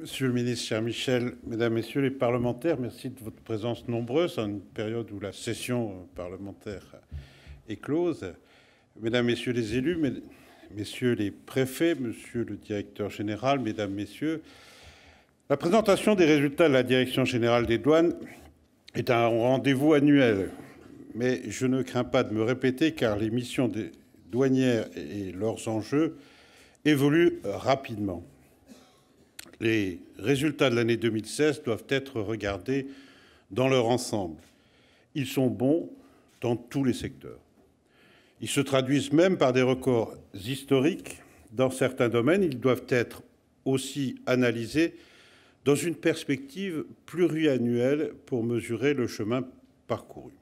Monsieur le ministre, cher Michel, Mesdames, Messieurs les parlementaires, merci de votre présence nombreuse en une période où la session parlementaire est close. Mesdames, Messieurs les élus, Messieurs les préfets, Monsieur le directeur général, Mesdames, Messieurs, la présentation des résultats de la Direction générale des douanes est un rendez-vous annuel. Mais je ne crains pas de me répéter car les missions des douanières et leurs enjeux évoluent rapidement. Les résultats de l'année 2016 doivent être regardés dans leur ensemble. Ils sont bons dans tous les secteurs. Ils se traduisent même par des records historiques. Dans certains domaines, ils doivent être aussi analysés dans une perspective pluriannuelle pour mesurer le chemin parcouru.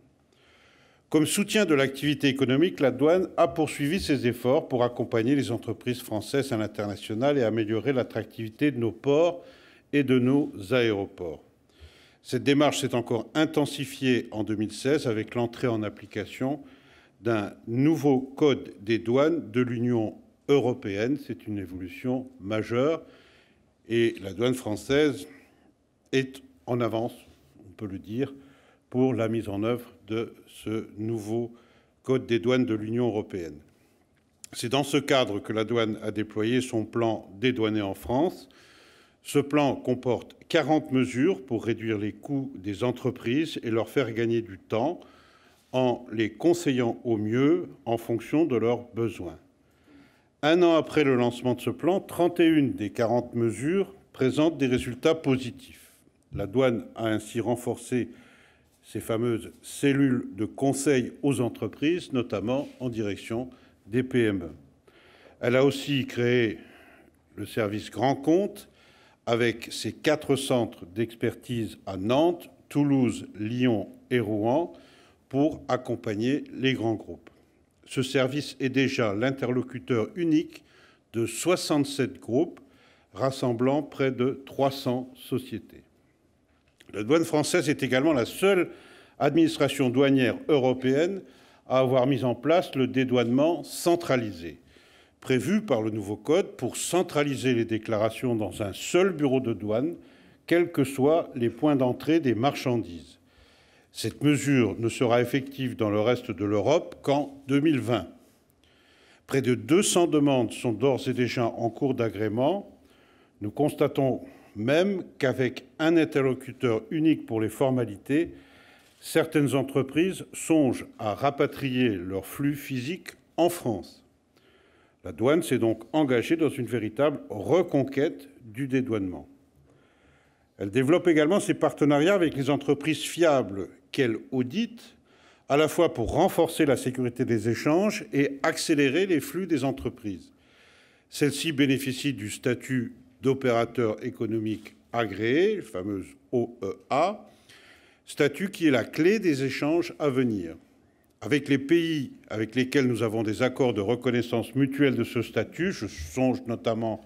Comme soutien de l'activité économique, la douane a poursuivi ses efforts pour accompagner les entreprises françaises à l'international et améliorer l'attractivité de nos ports et de nos aéroports. Cette démarche s'est encore intensifiée en 2016 avec l'entrée en application d'un nouveau code des douanes de l'Union européenne. C'est une évolution majeure et la douane française est en avance, on peut le dire, pour la mise en œuvre de ce nouveau code des douanes de l'Union européenne. C'est dans ce cadre que la douane a déployé son plan Dédouaner en France. Ce plan comporte 40 mesures pour réduire les coûts des entreprises et leur faire gagner du temps en les conseillant au mieux en fonction de leurs besoins. Un an après le lancement de ce plan, 31 des 40 mesures présentent des résultats positifs. La douane a ainsi renforcé ces fameuses cellules de conseil aux entreprises, notamment en direction des PME. Elle a aussi créé le service Grand Compte avec ses 4 centres d'expertise à Nantes, Toulouse, Lyon et Rouen pour accompagner les grands groupes. Ce service est déjà l'interlocuteur unique de 67 groupes rassemblant près de 300 sociétés. La douane française est également la seule administration douanière européenne à avoir mis en place le dédouanement centralisé, prévu par le nouveau code pour centraliser les déclarations dans un seul bureau de douane, quels que soient les points d'entrée des marchandises. Cette mesure ne sera effective dans le reste de l'Europe qu'en 2020. Près de 200 demandes sont d'ores et déjà en cours d'agrément. Nous constatons même qu'avec un interlocuteur unique pour les formalités, certaines entreprises songent à rapatrier leurs flux physiques en France. La douane s'est donc engagée dans une véritable reconquête du dédouanement. Elle développe également ses partenariats avec les entreprises fiables qu'elle audite, à la fois pour renforcer la sécurité des échanges et accélérer les flux des entreprises. Celles-ci bénéficient du statut d'opérateur économique agréé, le fameux OEA, statut qui est la clé des échanges à venir. Avec les pays avec lesquels nous avons des accords de reconnaissance mutuelle de ce statut, je songe notamment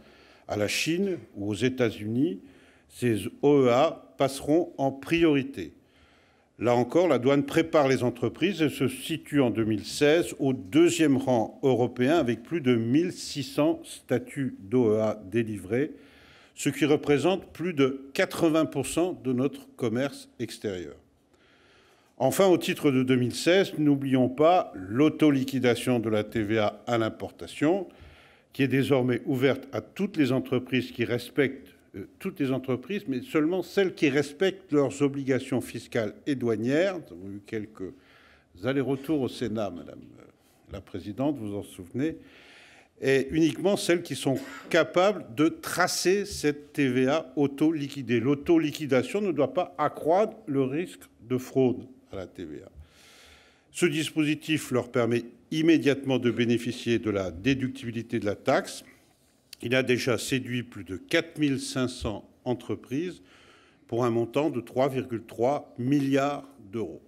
à la Chine ou aux États-Unis, ces OEA passeront en priorité. Là encore, la douane prépare les entreprises et se situe en 2016 au 2e rang européen avec plus de 1600 statuts d'OEA délivrés, ce qui représente plus de 80% de notre commerce extérieur. Enfin, au titre de 2016, n'oublions pas l'autoliquidation de la TVA à l'importation, qui est désormais ouverte à toutes les entreprises qui respectent toutes les entreprises, mais seulement celles qui respectent leurs obligations fiscales et douanières. Nous avons eu quelques allers-retours au Sénat, Madame la Présidente, vous en souvenez, et uniquement celles qui sont capables de tracer cette TVA auto-liquidée. L'auto-liquidation ne doit pas accroître le risque de fraude à la TVA. Ce dispositif leur permet immédiatement de bénéficier de la déductibilité de la taxe. Il a déjà séduit plus de 4 500 entreprises pour un montant de 3,3 milliards d'euros.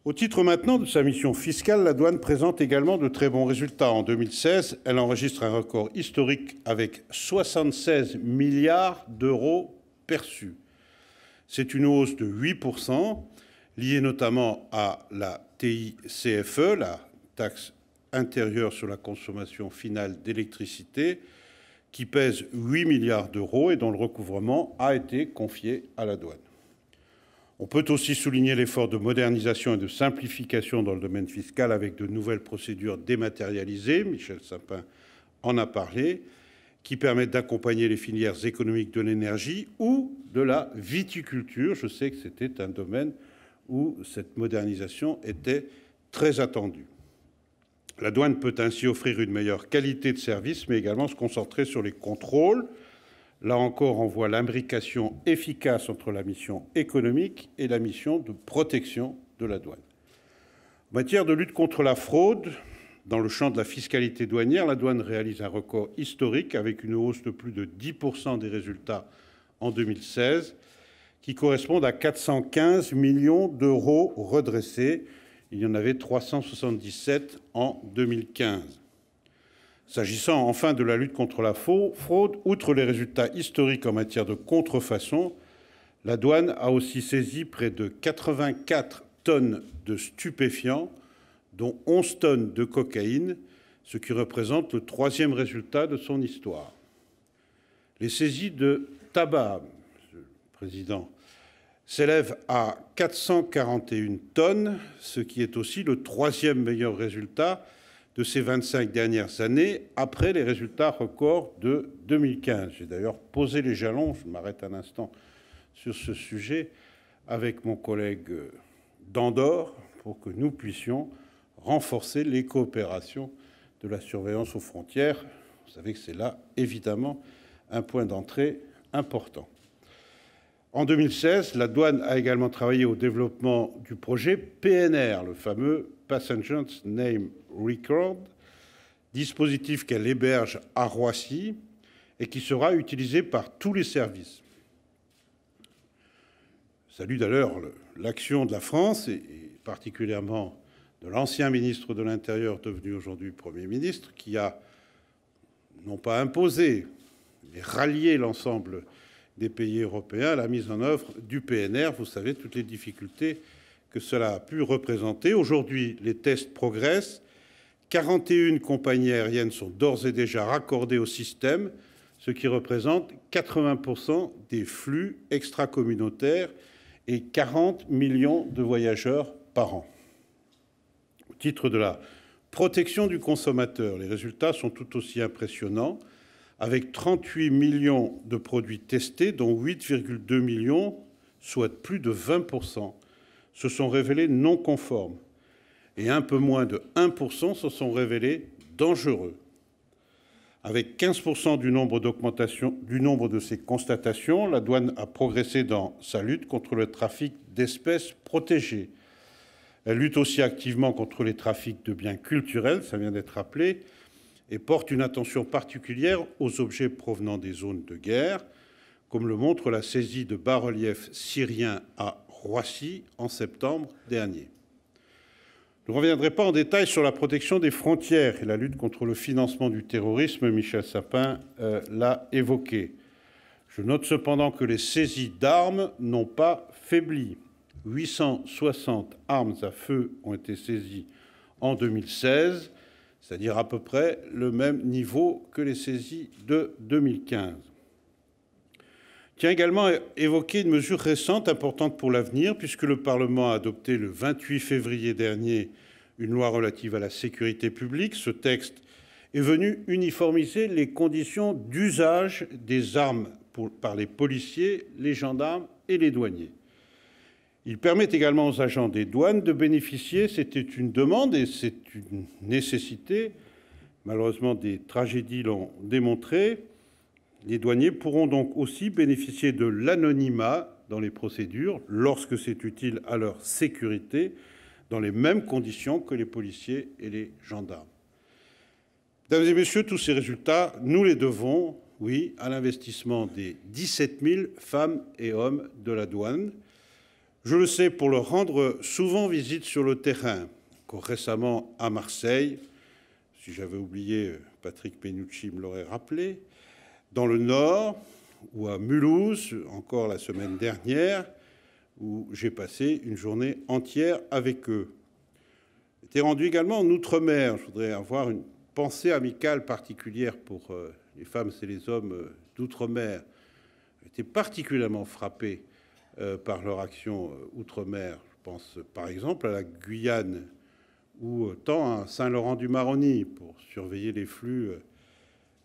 Au titre maintenant de sa mission fiscale, la douane présente également de très bons résultats. En 2016, elle enregistre un record historique avec 76 milliards d'euros perçus. C'est une hausse de 8%, liée notamment à la TICFE, la taxe intérieure sur la consommation finale d'électricité, qui pèse 8 milliards d'euros et dont le recouvrement a été confié à la douane. On peut aussi souligner l'effort de modernisation et de simplification dans le domaine fiscal avec de nouvelles procédures dématérialisées, Michel Sapin en a parlé, qui permettent d'accompagner les filières économiques de l'énergie ou de la viticulture. Je sais que c'était un domaine où cette modernisation était très attendue. La douane peut ainsi offrir une meilleure qualité de service, mais également se concentrer sur les contrôles. Là encore, on voit l'imbrication efficace entre la mission économique et la mission de protection de la douane. En matière de lutte contre la fraude, dans le champ de la fiscalité douanière, la douane réalise un record historique avec une hausse de plus de 10% des résultats en 2016, qui correspondent à 415 millions d'euros redressés. Il y en avait 377 en 2015. S'agissant enfin de la lutte contre la fraude, outre les résultats historiques en matière de contrefaçon, la douane a aussi saisi près de 84 tonnes de stupéfiants, dont 11 tonnes de cocaïne, ce qui représente le 3e résultat de son histoire. Les saisies de tabac, Monsieur le Président, s'élèvent à 441 tonnes, ce qui est aussi le 3e meilleur résultat de ces 25 dernières années, après les résultats records de 2015. J'ai d'ailleurs posé les jalons, je m'arrête un instant sur ce sujet, avec mon collègue d'Andorre, pour que nous puissions renforcer les coopérations de la surveillance aux frontières. Vous savez que c'est là, évidemment, un point d'entrée important. En 2016, la douane a également travaillé au développement du projet PNR, le fameux Passenger Name Record, dispositif qu'elle héberge à Roissy et qui sera utilisé par tous les services. Je salue d'ailleurs l'action de la France et particulièrement de l'ancien ministre de l'Intérieur, devenu aujourd'hui Premier ministre, qui a non pas imposé, mais rallié l'ensemble des pays européens à la mise en œuvre du PNR. Vous savez toutes les difficultés que cela a pu représenter. Aujourd'hui, les tests progressent. 41 compagnies aériennes sont d'ores et déjà raccordées au système, ce qui représente 80% des flux extracommunautaires et 40 millions de voyageurs par an. Au titre de la protection du consommateur, les résultats sont tout aussi impressionnants, avec 38 millions de produits testés, dont 8,2 millions, soit plus de 20%, se sont révélés non conformes, et un peu moins de 1% se sont révélés dangereux. Avec 15% du nombre d'augmentation du nombre de ces constatations, la douane a progressé dans sa lutte contre le trafic d'espèces protégées. Elle lutte aussi activement contre les trafics de biens culturels, ça vient d'être rappelé, et porte une attention particulière aux objets provenant des zones de guerre, comme le montre la saisie de bas-reliefs syriens à Roissy en septembre dernier. Je ne reviendrai pas en détail sur la protection des frontières et la lutte contre le financement du terrorisme, Michel Sapin l'a évoqué. Je note cependant que les saisies d'armes n'ont pas faibli. 860 armes à feu ont été saisies en 2016, c'est-à-dire à peu près le même niveau que les saisies de 2015. Je tiens également à évoquer une mesure récente importante pour l'avenir, puisque le Parlement a adopté le 28 février dernier une loi relative à la sécurité publique. Ce texte est venu uniformiser les conditions d'usage des armes par les policiers, les gendarmes et les douaniers. Il permet également aux agents des douanes de bénéficier, c'était une demande et c'est une nécessité, malheureusement des tragédies l'ont démontré, les douaniers pourront donc aussi bénéficier de l'anonymat dans les procédures lorsque c'est utile à leur sécurité, dans les mêmes conditions que les policiers et les gendarmes. Mesdames et messieurs, tous ces résultats, nous les devons, oui, à l'investissement des 17 000 femmes et hommes de la douane. Je le sais pour leur rendre souvent visite sur le terrain, encore récemment à Marseille, si j'avais oublié, Patrick Penucci me l'aurait rappelé, dans le Nord, ou à Mulhouse, encore la semaine dernière, où j'ai passé une journée entière avec eux. J'étais rendu également en Outre-mer. Je voudrais avoir une pensée amicale particulière pour les femmes et les hommes d'outre-mer étaient particulièrement frappés par leur action outre-mer. Je pense par exemple à la Guyane ou tant à Saint-Laurent-du-Maroni pour surveiller les flux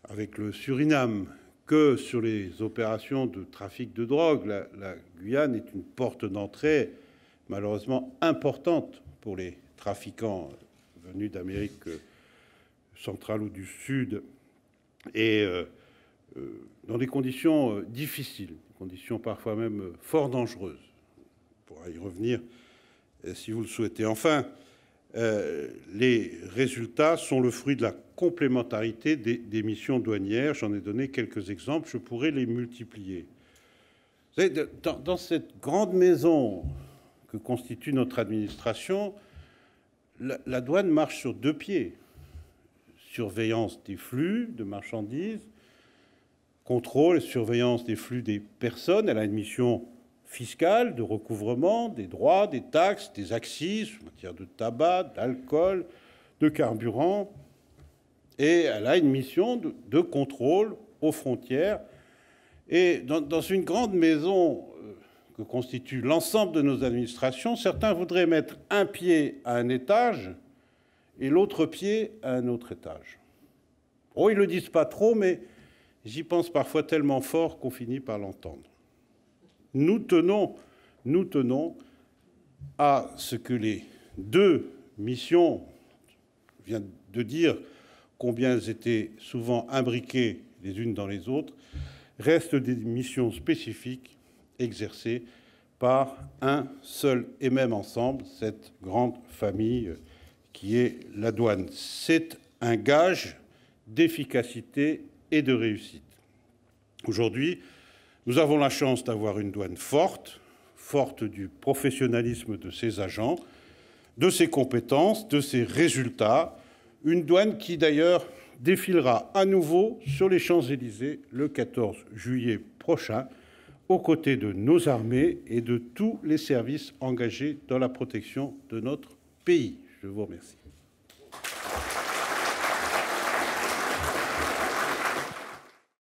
avec le Suriname, que sur les opérations de trafic de drogue. La Guyane est une porte d'entrée malheureusement importante pour les trafiquants venus d'Amérique centrale ou du Sud, et dans des conditions difficiles, des conditions parfois même fort dangereuses. On pourra y revenir si vous le souhaitez. Enfin, les résultats sont le fruit de la complémentarité des missions douanières. J'en ai donné quelques exemples, je pourrais les multiplier. Vous savez, dans cette grande maison que constitue notre administration, la douane marche sur deux pieds. Surveillance des flux de marchandises, contrôle et surveillance des flux des personnes. Elle a une mission fiscale, de recouvrement des droits, des taxes, des accises en matière de tabac, d'alcool, de carburant. Et elle a une mission de contrôle aux frontières. Et dans une grande maison que constitue l'ensemble de nos administrations, certains voudraient mettre un pied à un étage et l'autre pied à un autre étage. Oh, ils ne le disent pas trop, mais j'y pense parfois tellement fort qu'on finit par l'entendre. Nous tenons à ce que les deux missions, je viens de dire combien elles étaient souvent imbriquées les unes dans les autres, restent des missions spécifiques exercées par un seul et même ensemble, cette grande famille qui est la douane. C'est un gage d'efficacité et de réussite. Aujourd'hui, nous avons la chance d'avoir une douane forte, forte du professionnalisme de ses agents, de ses compétences, de ses résultats. Une douane qui, d'ailleurs, défilera à nouveau sur les Champs-Élysées le 14 juillet prochain, aux côtés de nos armées et de tous les services engagés dans la protection de notre pays. Je vous remercie.